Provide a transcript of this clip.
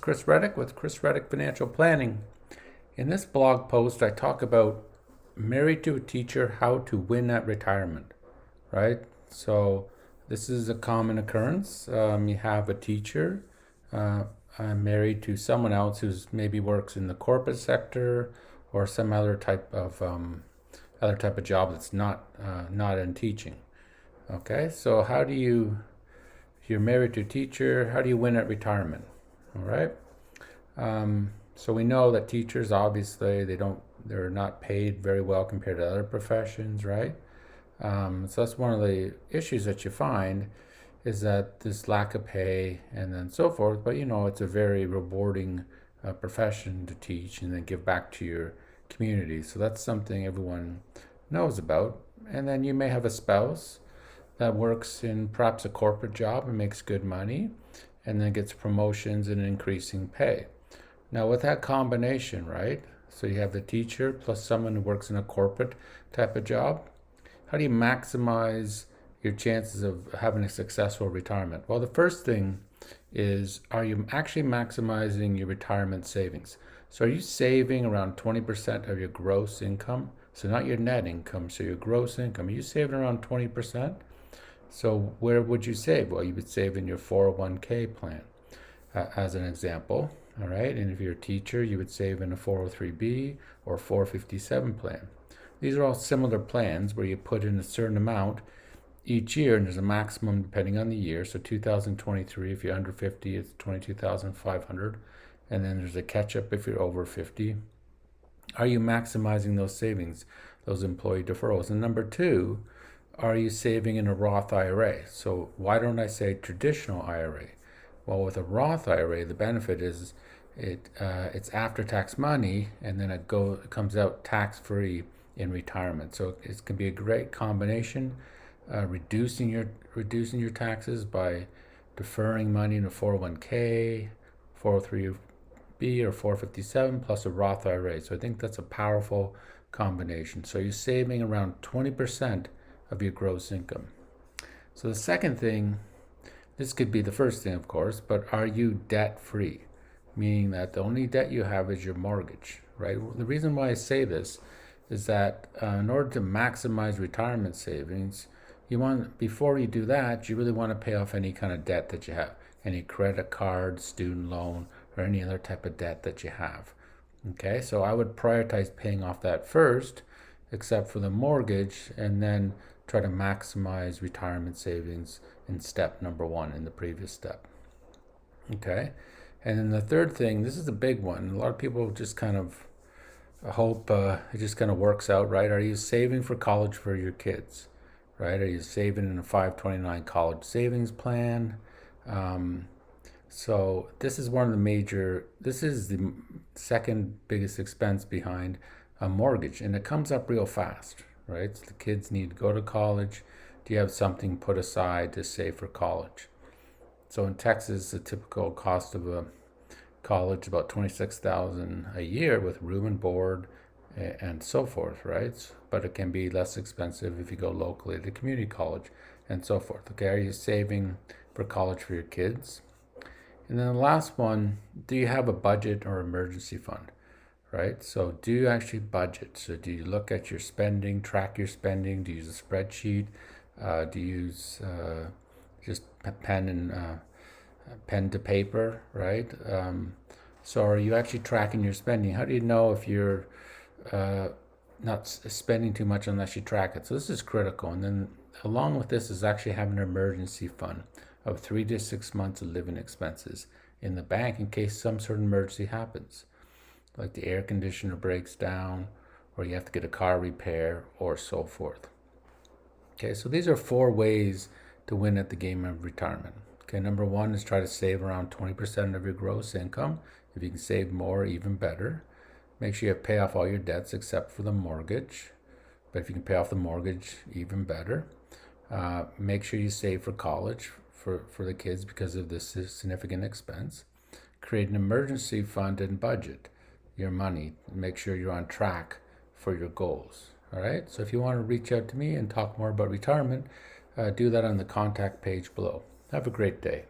Chris Reddick with Chris Reddick Financial Planning. In this blog post, I talk about married to a teacher, how to win at retirement, right? So this is a common occurrence. You have a teacher married to someone else who's maybe works in the corporate sector or some other type of job that's not in teaching. Okay, so if you're married to a teacher, how do you win at retirement? All right. So we know that teachers, obviously, they're not paid very well compared to other professions, right? So that's one of the issues that you find, is that this lack of pay and then so forth. But it's a very rewarding profession to teach and then give back to your community. So that's something everyone knows about. And then you may have a spouse that works in perhaps a corporate job and makes good money and then gets promotions and increasing pay. Now with that combination, right? So you have the teacher plus someone who works in a corporate type of job. How do you maximize your chances of having a successful retirement? Well, the first thing is, are you actually maximizing your retirement savings? So are you saving around 20% of your gross income? So not your net income, so your gross income. Are you saving around 20%? So where would you save? Well, you would save in your 401k plan, as an example. All right, and if you're a teacher, you would save in a 403b or 457 plan. These are all similar plans where you put in a certain amount each year, and there's a maximum depending on the year. So 2023, if you're under 50, it's 22,500, and then there's a catch-up if you're over 50. Are you maximizing those savings, those employee deferrals? And number two, are you saving in a Roth IRA? So why don't I say traditional IRA? Well, with a Roth IRA, the benefit is it's after-tax money, and then it comes out tax-free in retirement. So it can be a great combination, reducing your taxes by deferring money in a 401k, 403b, or 457 plus a Roth IRA. So I think that's a powerful combination. So you're saving around 20% of your gross income. So the second thing, this could be the first thing, of course, but are you debt free? Meaning that the only debt you have is your mortgage, right? The reason why I say this is that in order to maximize retirement savings, before you do that, you really want to pay off any kind of debt that you have, any credit card, student loan, or any other type of debt that you have. Okay, so I would prioritize paying off that first, except for the mortgage, and then try to maximize retirement savings in step number one in the previous step. Okay, and then the third thing, this is a big one. A lot of people just kind of hope it just kind of works out, right? Are you saving for college for your kids, right? Are you saving in a 529 college savings plan? So this is this is the second biggest expense behind a mortgage, and it comes up real fast, right? So the kids need to go to college. Do you have something put aside to save for college? So in Texas, the typical cost of a college is about $26,000 a year with room and board and so forth, right? But it can be less expensive if you go locally to community college and so forth. Okay, are you saving for college for your kids? And then the last one, do you have a budget or emergency fund? Right? So do you actually budget? So do you look at your spending, track your spending? Do you use a spreadsheet? Do you use just pen to paper, right? So are you actually tracking your spending? How do you know if you're not spending too much unless you track it? So this is critical. And then along with this is actually having an emergency fund of 3 to 6 months of living expenses in the bank in case some sort of emergency happens, like the air conditioner breaks down, or you have to get a car repair, or so forth. Okay, so these are 4 ways to win at the game of retirement. Okay, number 1 is try to save around 20% of your gross income. If you can save more, even better. Make sure you pay off all your debts except for the mortgage. But if you can pay off the mortgage, even better. Make sure you save for college for the kids because of this significant expense. Create an emergency fund and budget your money. Make sure you're on track for your goals. All right. So if you want to reach out to me and talk more about retirement, do that on the contact page below. Have a great day.